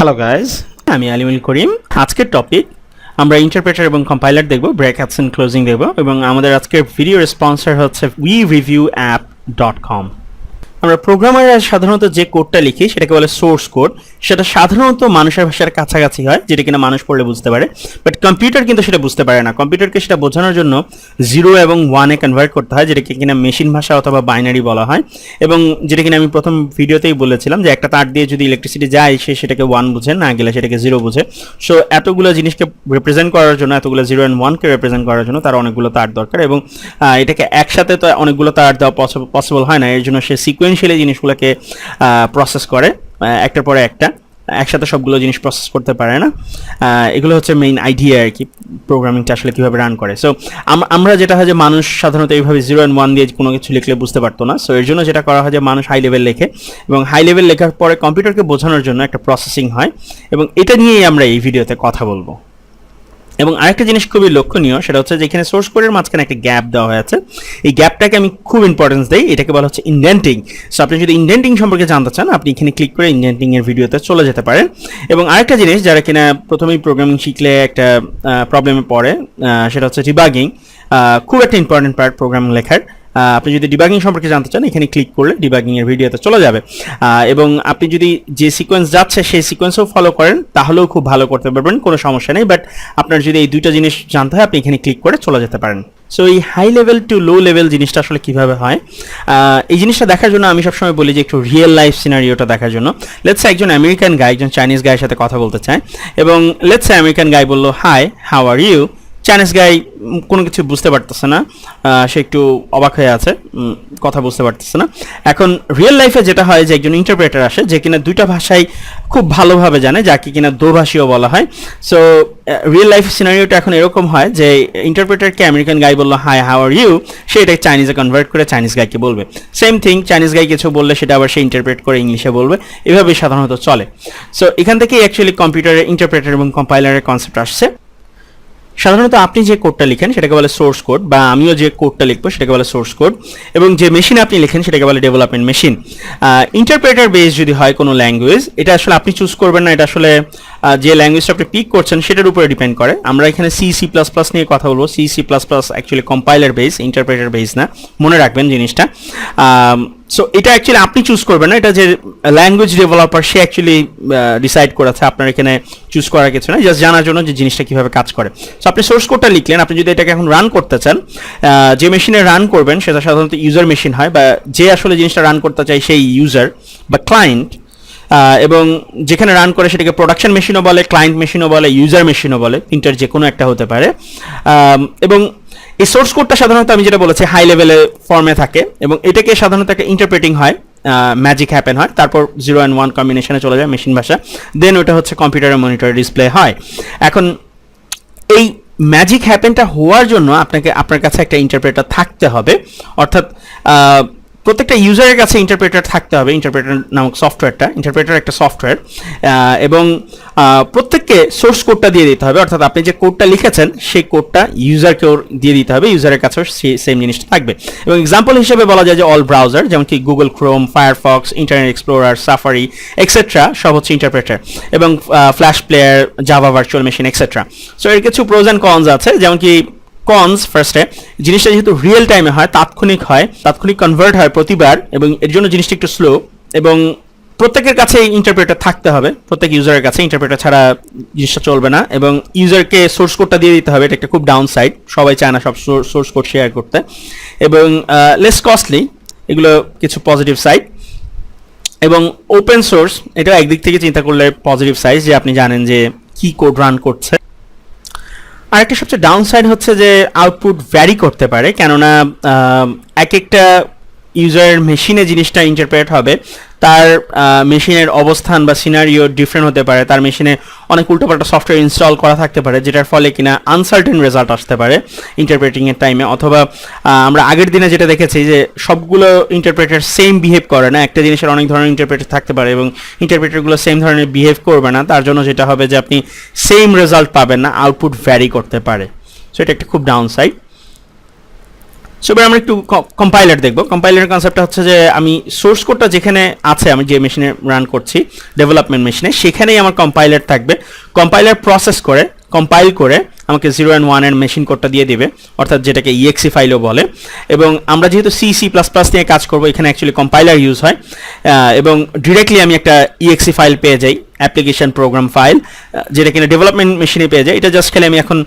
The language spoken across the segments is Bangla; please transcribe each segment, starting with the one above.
হ্যালো গাইজ, আমি আলিম করিম। আজকের টপিক আমরা ইন্টারপ্রেটার এবং কম্পাইলার দেখব, ব্রেকআপস এন্ড ক্লোজিং দেখব, এবং আমাদের আজকের ভিডিওর স্পন্সর হচ্ছে wereviewApp.com। আমরা প্রোগ্রামাররা সাধারণত যে কোডটা লিখি সেটাকে বলে সোর্স কোড। সেটা সাধারণত মানুষের ভাষার কাছাকাছি হয়, যেটা কিনা মানুষ পড়লে বুঝতে পারে, বাট কম্পিউটার কিন্তু সেটা বুঝতে পারে না। কম্পিউটারকে সেটা বোঝানোর জন্য 0 এবং 1 এ কনভার্ট করতে হয়, যেটাকে কিনা মেশিন ভাষা অথবা বাইনারি বলা হয়। এবং যেটা কিনা আমি প্রথম ভিডিওতেই বলেছিলাম যে একটা তার দিয়ে যদি ইলেকট্রিসিটি যায়, সে সেটাকে 1 বুঝে, না গেলে সেটাকে 0 বুঝে। সো এতগুলো জিনিসকে রিপ্রেজেন্ট করার জন্য, এতগুলো 0 and 1 কে রিপ্রেজেন্ট করার জন্য তার অনেকগুলো তার দরকার, এবং এটাকে একসাথে তো অনেকগুলো তার দেওয়া পসিবল হয় না। এর জন্য সে সিকোয়েন্সিয়ালি জিনিসগুলোকে প্রসেস করে, একটার পরে একটা, একসাথে সবগুলো জিনিস প্রসেস করতে পারে না। এগুলো হচ্ছে মেইন আইডিয়া আর কি, প্রোগ্রামিংটা আসলে কীভাবে রান করে। সো আমরা যেটা হয় যে মানুষ সাধারণত এইভাবে 0 and 1 দিয়ে কোনো কিছু লিখলে বুঝতে পারতো না। সো এর জন্য যেটা করা হয় যে মানুষ হাই লেভেল লেখে, এবং হাই লেভেল লেখার পরে কম্পিউটারকে বোঝানোর জন্য একটা প্রসেসিং হয়, এবং এটা নিয়েই আমরা এই ভিডিওতে কথা বলবো। এবং আরেকটা জিনিস খুবই লক্ষণীয়, সেটা হচ্ছে যেখানে সোর্স কোডের মাঝখানে একটা গ্যাপ দেওয়া হয়েছে, এই গ্যাপটাকে আমি খুব ইম্পর্টেন্স দিই, এটাকে বলা হচ্ছে ইন্ডেন্টিং। সো আপনি যদি ইন্ডেন্টিং সম্পর্কে জানতে চান, আপনি এখানে ক্লিক করে ইন্ডেন্টিং এর ভিডিওতে চলে যেতে পারেন। এবং আরেকটা জিনিস, যারা কিনা প্রথমেই প্রোগ্রামিং শিখলে একটা প্রবলেমে পড়ে, সেটা হচ্ছে ডিবাগিং। খুব একটা ইম্পর্টেন্ট পার্ট প্রোগ্রামিং লেখার। আপনি যদি ডিবাগিং সম্পর্কে জানতে চান, এখানে ক্লিক করলে ডিবাগিং এর ভিডিওতে চলে যাবে। এবং আপনি যদি যে সিকোয়েন্স যাচ্ছে সেই সিকোয়েন্সও ফলো করেন, তাহলেও খুব ভালো করতে পারবেন, কোনো সমস্যা নেই। বাট আপনার যদি এই দুইটা জিনিস জানতে হয়, আপনি এখানে ক্লিক করে চলে যেতে পারেন। সো এই high level to low level জিনিসটা আসলে কীভাবে হয়, এই জিনিসটা দেখার জন্য আমি সবসময় বলি যে একটু রিয়েল লাইফ সিনারিওটা দেখার জন্য। লেটস সে একজন আমেরিকান গাই একজন চাইনিজ গাইয়ের সাথে কথা বলতে চায়, এবং লেটস সে আমেরিকান গাই বললো, hi, how are you. Chinese guy কোনো কিছু বুঝতে পারতেছে না, সে একটু অবাক হয়ে আছে, কথা বুঝতে পারতেছে না। এখন রিয়েল লাইফে যেটা হয় যে একজন ইন্টারপ্রেটার আসে, যে কিনা দুইটা ভাষাই খুব ভালোভাবে জানে, যাকে কিনা দোভাষীয় বলা হয়। সো রিয়েল লাইফ সিনারিওটা এখন এরকম হয় যে ইন্টারপ্রেটারকে আমেরিকান গাই বললো, হাই, হাউ আর ইউ, সে এটাকে চাইনিজে কনভার্ট করে চাইনিজ গাইকে বলবে। সেম থিং, চাইনিজ গাই কিছু বললে সেটা আবার সে ইন্টারপ্রেট করে ইংলিশে বলবে, এভাবেই সাধারণত চলে। সো এখান থেকেই অ্যাকচুয়ালি কম্পিউটারের ইন্টারপ্রেটার এবং কম্পাইলারের কনসেপ্ট আসছে। সাধারণত আপনি যে কোডটা লিখেন সেটাকে বলে সোর্স কোড, বা আমিও যে কোডটা লিখবো সেটাকে বলে সোর্স কোড, এবং যে মেশিন আপনি লিখেন সেটাকে বলে ডেভেলপমেন্ট মেশিন। ইন্টারপ্রেটার বেস যদি হয় কোনো ল্যাঙ্গুয়েজ, এটা আসলে আপনি চুজ করবেন না, এটা আসলে যে ল্যাঙ্গুয়েজটা আপনি পিক করছেন সেটার উপরে ডিপেন্ড করে। আমরা এখানে সি প্লাস প্লাস নিয়ে কথা বলবো। C plus plus actually compiler base, interpreter base না, মনে রাখবেন জিনিসটা। সো এটা অ্যাকচুয়ালি আপনি চুজ করবেন না, এটা যে ল্যাঙ্গুয়েজ ডেভেলপার সে অ্যাকচুয়ালি ডিসাইড করেছে, আপনার এখানে চুজ করার কিছু না, জাস্ট জানার জন্য যে জিনিসটা কীভাবে কাজ করে। সো আপনি সোর্স কোডটা লিখলেন, আপনি যদি এটাকে এখন রান করতে চান, যে মেশিনে রান করবেন সেটা সাধারণত ইউজার মেশিন হয়, বা যে আসলে জিনিসটা রান করতে চাই সেই ইউজার বা ক্লায়েন্ট। এবং যেখানে রান করে সেটাকে প্রোডাকশন মেশিনও বলে, ক্লায়েন্ট মেশিনও বলে, ইউজার মেশিনও বলে, তিনটার যে কোনো একটা হতে পারে। এবং এই সোর্স কোডটা সাধারণত আমি যেটা বলেছি হাই লেভেলে ফর্মে থাকে, এবং এটাকে সাধারণত একটা ইন্টারপ্রেটিং হয়, ম্যাজিক হ্যাপেন হয়, তারপর 0 and 1 কম্বিনেশনে চলে যায় মেশিন ভাষা, দেন ওটা হচ্ছে কম্পিউটারের মনিটরে ডিসপ্লে হয়। এখন এই ম্যাজিক হ্যাপেনটা হওয়ার জন্য আপনার কাছে একটা ইন্টারপ্রেটার থাকতে হবে, অর্থাৎ প্রত্যেকটা ইউজারের কাছে ইন্টারপ্রেটার থাকতে হবে। ইন্টারপ্রেটার নামক সফটওয়্যারটা, ইন্টারপ্রেটার একটা সফটওয়্যার, এবং প্রত্যেককে সোর্স কোডটা দিয়ে দিতে হবে, অর্থাৎ আপনি যে কোডটা লিখেছেন সেই কোডটা ইউজারকেও দিয়ে দিতে হবে, ইউজারের কাছেও সেম জিনিসটা থাকবে। এবং এক্সাম্পল হিসেবে বলা যায় যে অল ব্রাউজার, যেমন কি Google Chrome, Firefox, internet explorer, safari etcetera সব হচ্ছে ইন্টারপ্রেটার, এবং flash player, Java virtual machine etcetera. So এর কিছু প্রোজ অ্যান্ড কনস আছে, যেমন কি কনস, ফার্স্টে জিনিসটা যেহেতু রিয়েল টাইমে হয়, তাৎক্ষণিক কনভার্ট হয় প্রতিবার, এবং এর জন্য জিনিসটা একটু স্লো, এবং প্রত্যেকের কাছে ইন্টারপ্রেটার থাকতে হবে, প্রত্যেক ইউজারের কাছে ইন্টারপ্রেটার ছাড়া জিনিসটা চলবে না, এবং ইউজারকে সোর্স কোডটা দিয়ে দিতে হবে, এটা একটা খুব ডাউন সাইড, সবাই চায় না সব সোর্স কোড শেয়ার করতে, এবং লেস কস্টলি, এগুলো কিছু পজিটিভ সাইড। এবং ওপেন সোর্স, এটা একদিক থেকে চিন্তা করলে পজিটিভ সাইড, যে আপনি জানেন যে কি কোড রান করছে। আরেকটা সবচেয়ে ডাউন সাইড হচ্ছে যে আউটপুট ভ্যারি করতে পারে, কেননা এক একটা ইউজারের মেশিনে জিনিসটা ইন্টারপ্রেট হবে, তার মেশিনের অবস্থান বা সিনারিও ডিফারেন্ট হতে পারে, তার মেশিনে অনেক উল্টোপাল্টা সফটওয়্যার ইনস্টল করা থাকতে পারে, যেটার ফলে কিনা আনসার্টেন রেজাল্ট আসতে পারে ইন্টারপ্রেটিংয়ের টাইমে। অথবা আমরা আগের দিনে যেটা দেখেছি যে সবগুলো ইন্টারপ্রেটার সেম বিহেভ করে না, একটা জিনিসের অনেক ধরনের ইন্টারপ্রেটার থাকতে পারে, এবং ইন্টারপ্রেটারগুলো সেম ধরনের বিহেভ করবে না, তার জন্য যেটা হবে যে আপনি সেম রেজাল্ট পাবেন না, আউটপুট ভ্যারি করতে পারে। সো এটা একটা খুব ডাউন সাইড। সো এবার আমরা একটু কম্পাইলার দেখব। কম্পাইলারের কনসেপ্টটা হচ্ছে যে আমি সোর্স কোডটা যেখানে আছে, আমি যে মেশিনে রান করছি ডেভেলপমেন্ট মেশিনে, সেখানেই আমার কম্পাইলার থাকবে। কম্পাইলার প্রসেস করে কম্পাইল করে আমাকে 0 and 1 এর মেশিন কোডটা দিয়ে দিবে, অর্থাৎ যেটাকে ইএক্সি ফাইলও বলে। এবং আমরা যেহেতু সি প্লাস প্লাস নিয়ে কাজ করবো, এখানে অ্যাকচুয়ালি কম্পাইলার ইউজ হয়, এবং ডিরেক্টলি আমি একটা ইএক্সি ফাইল পেয়ে যাই, অ্যাপ্লিকেশন প্রোগ্রাম ফাইল, যেটা কিনা ডেভেলপমেন্ট মেশিনে পেয়ে যাই। এটা জাস্ট খালি আমি এখন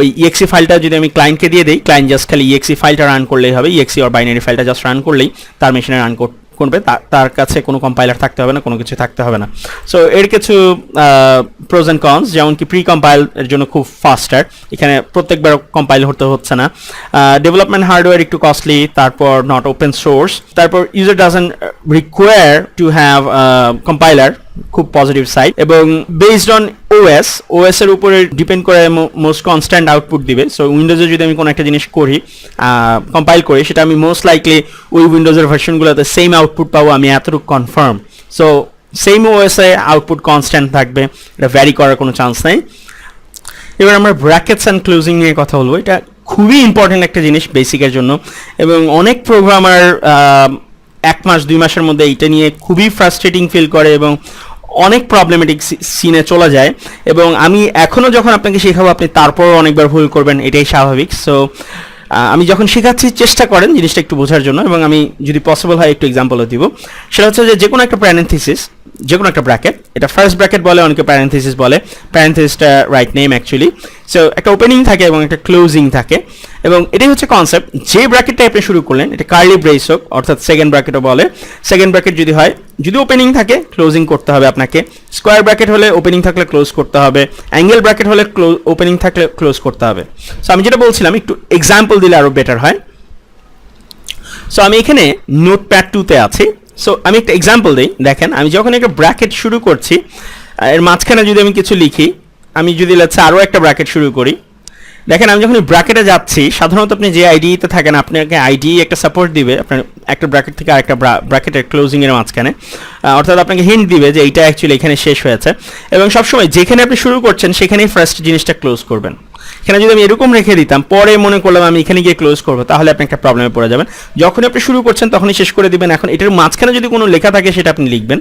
ওই ইএক্সি ফাইলটা যদি আমি ক্লায়েন্টকে দিয়ে দিই, ক্লায়েন্ট জাস্ট খালি ইএক্সি ফাইলটা রান করলেই হবে, ইএক্সি আর বাইনারি ফাইলটা জাস্ট রান করলেই তার মেশিনে রান করবে, তার কাছে কোনো কম্পাইলার থাকতে হবে না, কোনো কিছু থাকতে হবে না। সো এর কিছু প্রোজ অ্যান্ড কনস, যেমন কি প্রি কম্পাইল এর জন্য খুব ফাস্টার, এখানে প্রত্যেকবার কম্পাইল হচ্ছে না। ডেভেলপমেন্ট হার্ডওয়্যার একটু কস্টলি, তারপর নট ওপেন সোর্স, তারপর user doesn't require to have compiler, খুব পজিটিভ সাইড, এবং বেসড অন ওএস এর উপরে ডিপেন্ড করে মোস্ট কনস্ট্যান্ট আউটপুট দিবে। সো উইন্ডোজে যদি আমি কোনো একটা জিনিস করি, কম্পাইল করি, সেটা আমি মোস্ট লাইকলি ওই উইন্ডোজের ভার্সনগুলোতে সেম আউটপুট পাবো, আমি এতটুকু কনফার্ম। সো সেম ওএসে আউটপুট কনস্ট্যান্ট থাকবে, এটা ভ্যারি করার কোনো চান্স নেই। এবার আমরা ব্র্যাকেটস অ্যান্ড ক্লোজিং নিয়ে কথা বলবো। এটা খুবই ইম্পর্টেন্ট একটা জিনিস বেসিকের জন্য, এবং অনেক প্রোগ্রামার 1 মাস 2 মাসের মধ্যে এইটা নিয়ে খুবই ফ্রাস্ট্রেটিং ফিল করে এবং অনেক প্রবলেমেটিক সিনে চলে যায়। এবং আমি এখনও যখন আপনাকে শেখাবো, আপনি তারপরও অনেকবার ভুল করবেন, এটাই স্বাভাবিক। সো আমি যখন শেখাচ্ছি চেষ্টা করেন জিনিসটা একটু বোঝার জন্য, এবং আমি যদি পসিবল হয় একটু এক্সাম্পলও দিব। সেটা হচ্ছে যে কোনো একটা প্যারেন্থেসিস, যে কোনো একটা ব্র্যাকেট, এটা ফার্স্ট ব্র্যাকেট বলে, অনেকে প্যারেন্থেসিস বলে, প্যারেন্থেসিসটা রাইট নেম অ্যাকচুয়ালি। সো একটা ওপেনিং থাকে এবং একটা ক্লোজিং থাকে, এবং এটাই হচ্ছে কনসেপ্ট। যে ব্র্যাকেটটা আপনি শুরু করলেন, এটা কার্লি ব্রেস হোক, অর্থাৎ সেকেন্ড ব্র্যাকেটও বলে। সেকেন্ড ব্র্যাকেট যদি হয়, যদি ওপেনিং থাকে ক্লোজিং করতে হবে আপনাকে, স্কোয়ার ব্র্যাকেট হলে ওপেনিং থাকলে ক্লোজ করতে হবে, অ্যাঙ্গেল ব্র্যাকেট হলে ওপেনিং থাকলে ক্লোজ করতে হবে। সো আমি যেটা বলছিলাম, একটু এক্সাম্পল দিলে আরও বেটার হয়। সো আমি এখানে নোটপ্যাড 2-তে আছি। সো আমি একটা এক্সাম্পল দিই, দেখেন আমি যখন একটা ব্র্যাকেট শুরু করছি, এর মাঝখানে যদি আমি কিছু লিখি, আমি যদি লেটস আরও একটা ব্র্যাকেট শুরু করি, দেখেন আমি যখন ব্র্যাকেটে যাচ্ছি, সাধারণত আপনি যে আইডিতে থাকেন, আপনাকে আইডি একটা সাপোর্ট দিবে আপনার একটা ব্র্যাকেট থেকে আরেকটা ব্র্যাকেটের ক্লোজিংয়ের মাঝখানে, অর্থাৎ আপনাকে হিন্ট দিবে যে এইটা অ্যাকচুয়ালি এখানে শেষ হয়েছে। এবং সবসময় যেখানে আপনি শুরু করছেন সেখানেই ফার্স্ট জিনিসটা ক্লোজ করবেন। এখানে যদি আমি এরকম রেখে দিতাম, পরে মনে করলাম আমি এখানে গিয়ে ক্লোজ করবো, তাহলে আপনি একটা প্রবলেমে পড়ে যাবেন। যখন আপনি শুরু করছেন তখনই শেষ করে দিবেন। এখন এটার মাঝখানে যদি কোনো লেখা থাকে সেটা আপনি লিখবেন,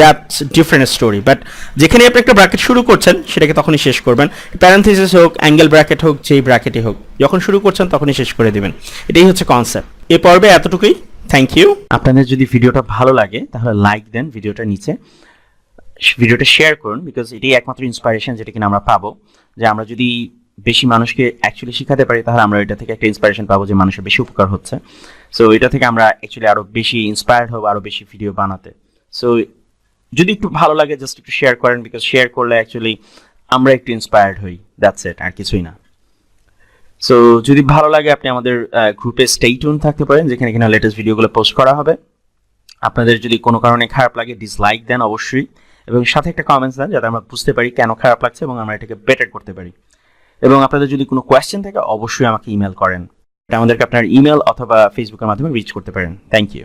দ্যাটস ডিফারেন্ট স্টোরি। বাট যেখানে আপনি একটা ব্র্যাকেট শুরু করছেন সেটাকে তখনই শেষ করবেন, প্যারেন্থেসিস হোক, অ্যাঙ্গেল ব্র্যাকেট হোক, যেই ব্র্যাকেটই হোক, যখন শুরু করছেন তখনই শেষ করে দিবেন। এটাই হচ্ছে কনসেপ্ট। এই পর্বে এতটুকুই। Thank you. আপনাদের যদি ভিডিওটা ভালো লাগে তাহলে লাইক দেন ভিডিওটার নিচে, ভিডিওটা শেয়ার করুন, বিকজ এটাই একমাত্র ইন্সপাইরেশন যেটা কিনা আমরা পাবো, যে আমরা যদি বেশি মানুষকে অ্যাকচুয়ালি শেখাতে পারি, তাহলে আমরা এটা থেকে একটা ইন্সপাইরেশন পাবো যে মানুষের বেশি উপকার হচ্ছে। সো এটা থেকে আমরা অ্যাকচুয়ালি আরও বেশি ইন্সপায়ার্ড হবো আরও বেশি ভিডিও বানাতে। সো যদি একটু ভালো লাগে জাস্ট একটু শেয়ার করেন, বিকজ শেয়ার করলে অ্যাকচুয়ালি আমরা একটু ইন্সপায়ার্ড হই, দ্যাটস ইট, আর কিছুই না। সো যদি ভালো লাগে আপনি আমাদের গ্রুপে স্টে টিউন থাকতে পারেন, যেখানে কিনা লেটেস্ট ভিডিওগুলো পোস্ট করা হবে। আপনাদের যদি কোনো কারণে খারাপ লাগে ডিসলাইক দেন অবশ্যই, এবং সাথে একটা কমেন্টস দেন যাতে আমরা বুঝতে পারি কেন খারাপ লাগছে এবং আমরা এটাকে বেটার করতে পারি। এবং আপনাদের যদি কোনো কোয়েশ্চেন থাকে অবশ্যই আমাকে ইমেল করেন, এটা আমাদেরকে আপনার ইমেল অথবা ফেসবুকের মাধ্যমে রিচ করতে পারেন। Thank you.